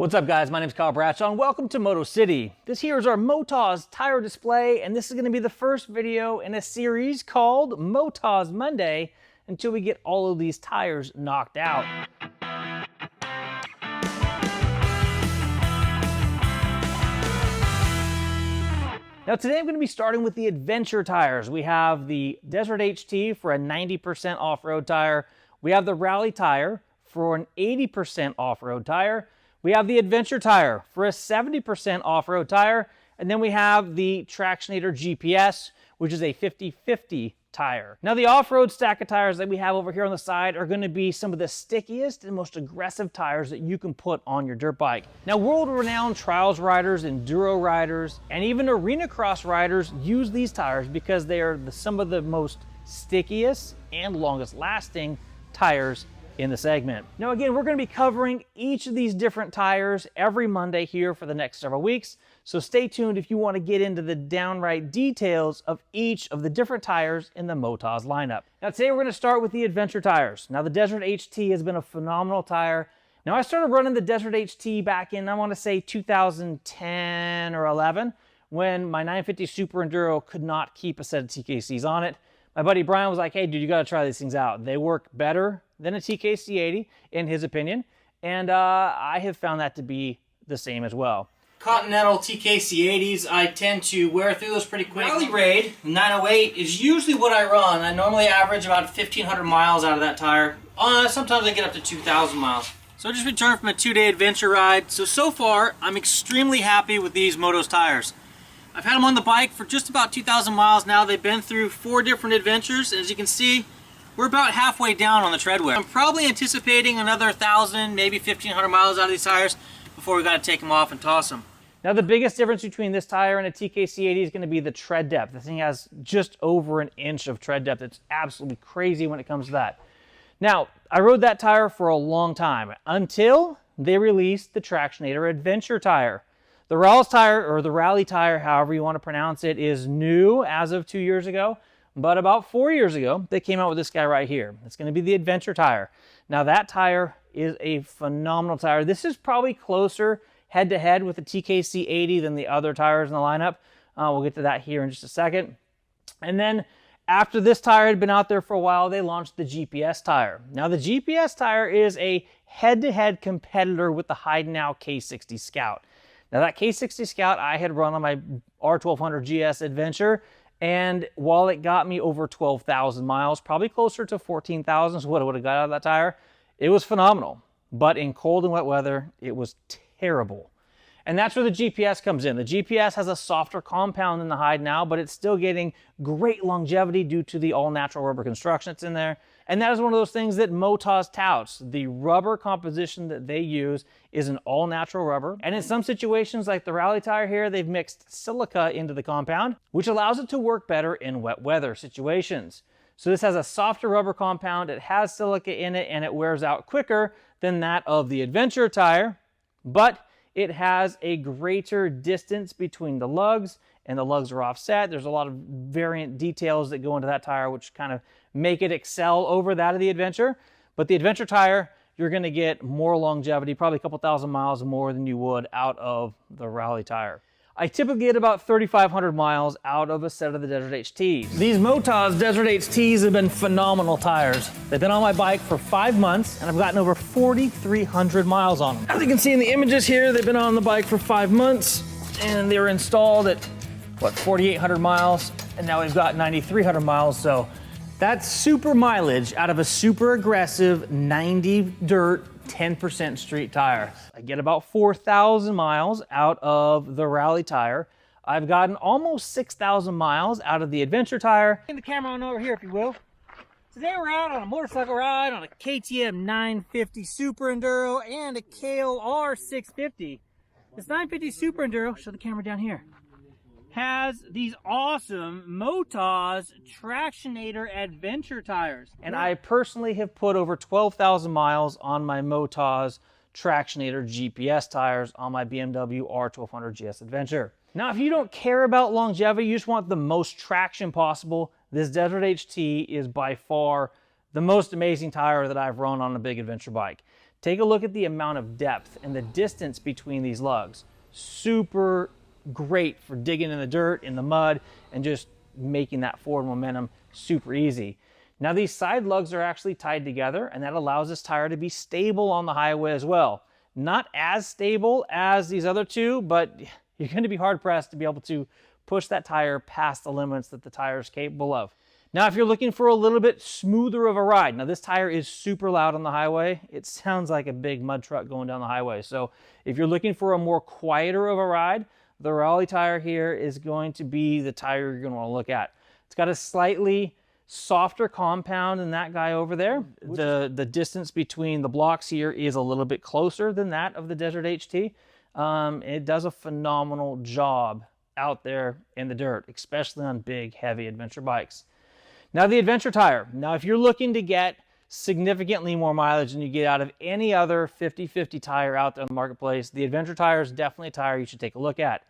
What's up guys, my name is Kyle Bradshaw and welcome to MotoCity. This here is our Motoz tire display and this is going to be the first video in a series called Motoz Monday until we get all of these tires knocked out. Now today I'm going to be starting with the adventure tires. We have the Desert HT for a 90% off-road tire. We have the Rally tire for an 80% off-road tire. We have the adventure tire for a 70% off-road tire. And then we have the Tractionator GPS, which is a 50/50 tire. Now the off-road stack of tires that we have over here on the side are going to be some of the stickiest and most aggressive tires that you can put on your dirt bike. Now world-renowned trials riders, enduro riders, and even arena cross riders use these tires because they are some of the most stickiest and longest lasting tires in the segment. Now again, we're going to be covering each of these different tires every Monday here for the next several weeks. So stay tuned if you want to get into the downright details of each of the different tires in the Motoz lineup. Now today we're going to start with the adventure tires. Now the Desert HT has been a phenomenal tire. Now I started running the Desert HT back in, I want to say 2010 or 11, when my 950 Super Enduro could not keep a set of TKCs on it. My buddy Brian was like, hey dude, you got to try these things out. They work better than a TKC80 in his opinion. And I have found that to be the same as well. Continental TKC80s, I tend to wear through those pretty quick. Rally Raid 908 is usually what I run. I normally average about 1,500 miles out of that tire. Sometimes I get up to 2,000 miles. So I just returned from a 2-day adventure ride. So far, I'm extremely happy with these Motoz tires. I've had them on the bike for just about 2,000 miles now. They've been through 4 different adventures. As you can see, we're about halfway down on the treadwear. I'm probably anticipating another 1,000, maybe 1,500 miles out of these tires before we got to take them off and toss them. Now the biggest difference between this tire and a TKC80 is going to be the tread depth. This thing has just over an inch of tread depth. It's absolutely crazy when it comes to that. Now, I rode that tire for a long time until they released the Tractionator Adventure tire. The RallZ tire, or the Rally tire, however you want to pronounce it, is new as of 2 years ago. But about 4 years ago, they came out with this guy right here. It's going to be the Adventure tire. Now that tire is a phenomenal tire. This is probably closer head-to-head with the TKC80 than the other tires in the lineup. We'll get to that here in just a second. And then after this tire had been out there for a while, they launched the GPS tire. Now the GPS tire is a head-to-head competitor with the Heidenau K60 Scout. Now that K60 Scout I had run on my R1200 GS Adventure, and while it got me over 12,000 miles, probably closer to 14,000 is what I would have got out of that tire, it was phenomenal. But in cold and wet weather, it was terrible. And that's where the GPS comes in. The GPS has a softer compound than the Heidenau, but it's still getting great longevity due to the all-natural rubber construction that's in there. And that is one of those things that Motoz touts. The rubber composition that they use is an all-natural rubber. And in some situations, like the Rally tire here, they've mixed silica into the compound, which allows it to work better in wet weather situations. So this has a softer rubber compound, it has silica in it, and it wears out quicker than that of the Adventure tire. But it has a greater distance between the lugs, and the lugs are offset. There's a lot of variant details that go into that tire which kind of make it excel over that of the Adventure. But the Adventure tire, you're going to get more longevity, probably a couple thousand miles more than you would out of the Rally tire. I typically get about 3,500 miles out of a set of the Desert HTs. These Motoz Desert HTs have been phenomenal tires. They've been on my bike for 5 months and I've gotten over 4,300 miles on them. As you can see in the images here, they've been on the bike for 5 months and they were installed at, what, 4,800 miles, and now we've got 9,300 miles, so that's super mileage out of a super aggressive 90 dirt, 10% street tire. I get about 4,000 miles out of the Rally tire. I've gotten almost 6,000 miles out of the Adventure tire. Bring the camera on over here if you will. Today we're out on a motorcycle ride on a KTM 950 Super Enduro and a KOR 650. This 950 Super Enduro, show the camera down here, has these awesome Motoz Tractionator Adventure tires. And I personally have put over 12,000 miles on my Motoz Tractionator GPS tires on my BMW R1200 GS Adventure. Now, if you don't care about longevity, you just want the most traction possible, this Desert HT is by far the most amazing tire that I've run on a big adventure bike. Take a look at the amount of depth and the distance between these lugs. Super great for digging in the dirt, in the mud, and just making that forward momentum super easy. Now these side lugs are actually tied together, and that allows this tire to be stable on the highway as well. Not as stable as these other two, but you're going to be hard pressed to be able to push that tire past the limits that the tire is capable of. Now, if you're looking for a little bit smoother of a ride, now this tire is super loud on the highway. It sounds like a big mud truck going down the highway. So if you're looking for a more quieter of a ride, the RallZ tire here is going to be the tire you're going to want to look at. It's got a slightly softer compound than that guy over there. The distance between the blocks here is a little bit closer than that of the Desert HT. It does a phenomenal job out there in the dirt, especially on big, heavy adventure bikes. Now the adventure tire. Now if you're looking to get significantly more mileage than you get out of any other 50/50 tire out there in the marketplace, the adventure tire is definitely a tire you should take a look at.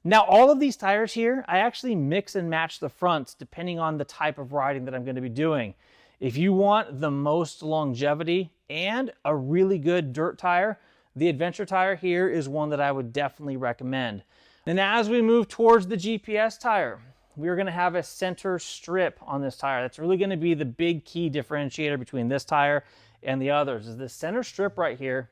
Now all of these tires here, I actually mix and match the fronts depending on the type of riding that I'm going to be doing. If you want the most longevity and a really good dirt tire, the adventure tire here is one that I would definitely recommend. And as we move towards the GPS tire, we're going to have a center strip on this tire. That's really going to be the big key differentiator between this tire and the others. Is this center strip right here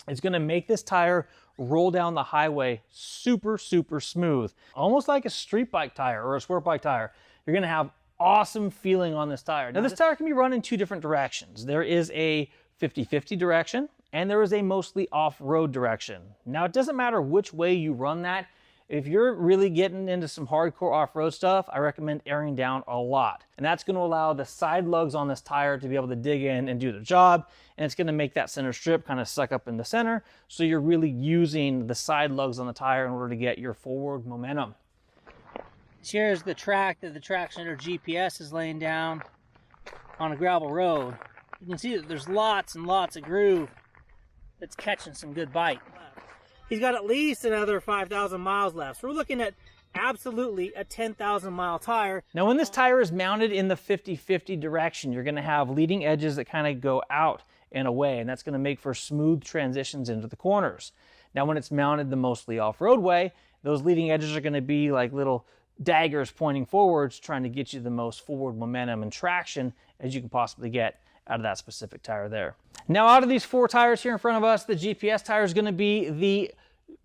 is going to make this tire roll down the highway super, super smooth. Almost like a street bike tire or a sport bike tire. You're going to have awesome feeling on this tire. Now this tire can be run in two different directions. There is a 50/50 direction and there is a mostly off-road direction. Now it doesn't matter which way you run that. If you're really getting into some hardcore off-road stuff, I recommend airing down a lot. And that's going to allow the side lugs on this tire to be able to dig in and do their job. And it's going to make that center strip kind of suck up in the center. So you're really using the side lugs on the tire in order to get your forward momentum. Here's the track that the Tractionator GPS is laying down on a gravel road. You can see that there's lots and lots of groove that's catching some good bite. He's got at least another 5,000 miles left. So we're looking at absolutely a 10,000 mile tire. Now when this tire is mounted in the 50/50 direction, you're going to have leading edges that kind of go out and away, and that's going to make for smooth transitions into the corners. Now when it's mounted the mostly off-road way, those leading edges are going to be like little daggers pointing forwards, trying to get you the most forward momentum and traction as you can possibly get out of that specific tire there. Now out of these four tires here in front of us, the GPS tire is going to be the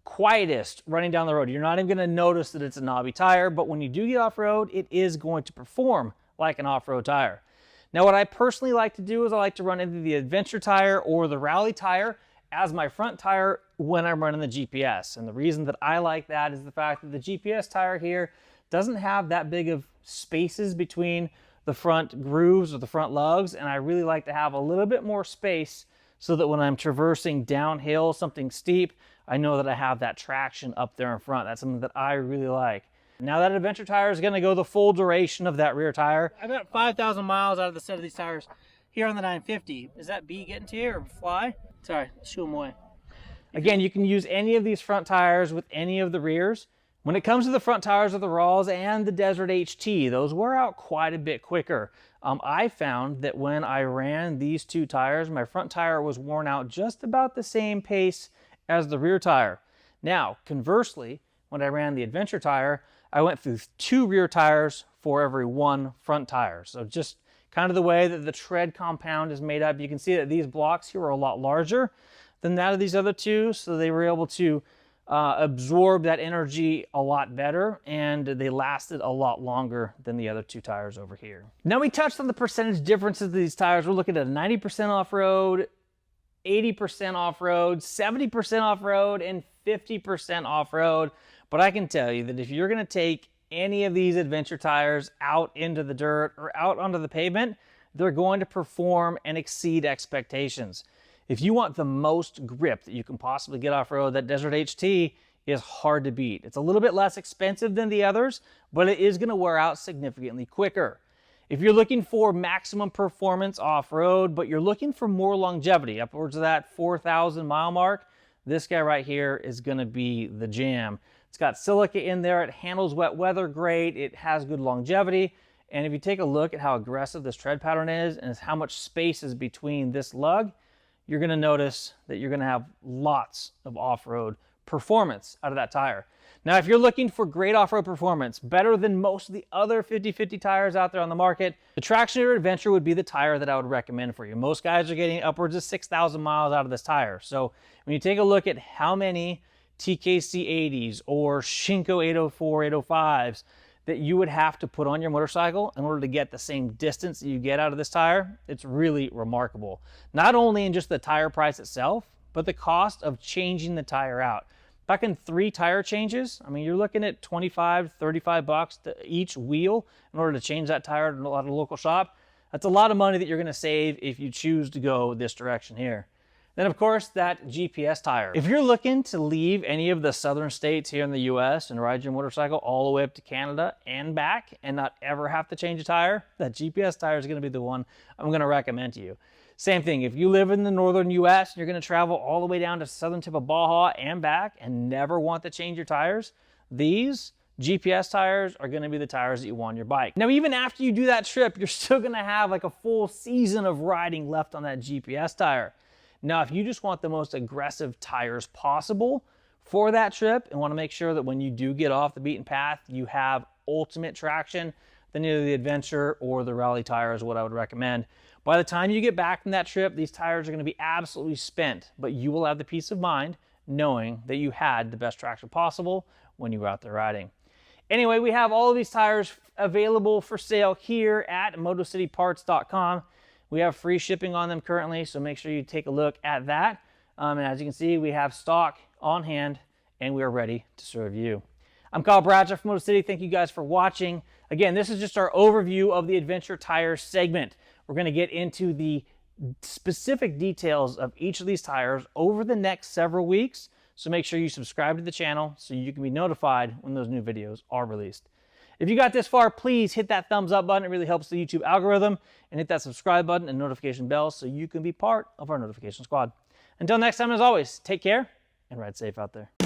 quietest running down the road. You're not even going to notice that it's a knobby tire, but when you do get off-road, it is going to perform like an off-road tire. Now what I personally like to do is I like to run into the adventure tire or the RallZ tire as my front tire when I'm running the GPS. And the reason that I like that is the fact that the GPS tire here doesn't have that big of spaces between the front grooves or the front lugs, and I really like to have a little bit more space so that when I'm traversing downhill, something steep, I know that I have that traction up there in front. That's something that I really like. Now that adventure tire is going to go the full duration of that rear tire. I've got 5,000 miles out of the set of these tires here on the 950. Is that bee getting to you or fly? Sorry, shoo them away. Again, you can use any of these front tires with any of the rears. When it comes to the front tires of the RallZ and the Desert HT, those wear out quite a bit quicker. I found that when I ran these two tires, my front tire was worn out just about the same pace as the rear tire. Now, conversely, when I ran the adventure tire, I went through 2 rear tires for every 1 front tire. So just kind of the way that the tread compound is made up, you can see that these blocks here are a lot larger than that of these other two, so they were able to absorb that energy a lot better, and they lasted a lot longer than the other 2 tires over here. Now we touched on the percentage differences of these tires. We're looking at a 90% off-road, 80% off-road, 70% off-road, and 50% off-road. But I can tell you that if you're going to take any of these adventure tires out into the dirt or out onto the pavement, they're going to perform and exceed expectations. If you want the most grip that you can possibly get off-road, that Desert HT is hard to beat. It's a little bit less expensive than the others, but it is going to wear out significantly quicker. If you're looking for maximum performance off-road, but you're looking for more longevity, upwards of that 4,000 mile mark, this guy right here is going to be the jam. It's got silica in there, it handles wet weather great, it has good longevity, and if you take a look at how aggressive this tread pattern is and how much space is between this lug, you're going to notice that you're going to have lots of off-road performance out of that tire. Now, if you're looking for great off-road performance, better than most of the other 50/50 tires out there on the market, the Tractionator Adventure would be the tire that I would recommend for you. Most guys are getting upwards of 6,000 miles out of this tire. So when you take a look at how many TKC 80s or Shinko 804, 805s that you would have to put on your motorcycle in order to get the same distance that you get out of this tire, it's really remarkable. Not only in just the tire price itself, but the cost of changing the tire out. Back in 3 tire changes, I mean, you're looking at 25, 35 bucks to each wheel in order to change that tire at a local shop. That's a lot of money that you're gonna save if you choose to go this direction here. Then of course, that GPS tire. If you're looking to leave any of the southern states here in the US and ride your motorcycle all the way up to Canada and back and not ever have to change a tire, that GPS tire is gonna be the one I'm gonna recommend to you. Same thing, if you live in the northern US and you're gonna travel all the way down to southern tip of Baja and back and never want to change your tires, these GPS tires are gonna be the tires that you want on your bike. Now, even after you do that trip, you're still gonna have like a full season of riding left on that GPS tire. Now, if you just want the most aggressive tires possible for that trip and wanna make sure that when you do get off the beaten path, you have ultimate traction, then either the Adventure or the RallZ tire is what I would recommend. By the time you get back from that trip, these tires are going to be absolutely spent, but you will have the peace of mind knowing that you had the best traction possible when you were out there riding. Anyway, we have all of these tires available for sale here at MotoCityParts.com. We have free shipping on them currently, so make sure you take a look at that. And as you can see, we have stock on hand and we are ready to serve you. I'm Kyle Bradshaw from MotoCity. Thank you guys for watching. Again, this is just our overview of the Adventure Tire segment. We're going to get into the specific details of each of these tires over the next several weeks. So make sure you subscribe to the channel so you can be notified when those new videos are released. If you got this far, please hit that thumbs up button. It really helps the YouTube algorithm. And hit that subscribe button and notification bell so you can be part of our notification squad. Until next time, as always, take care and ride safe out there.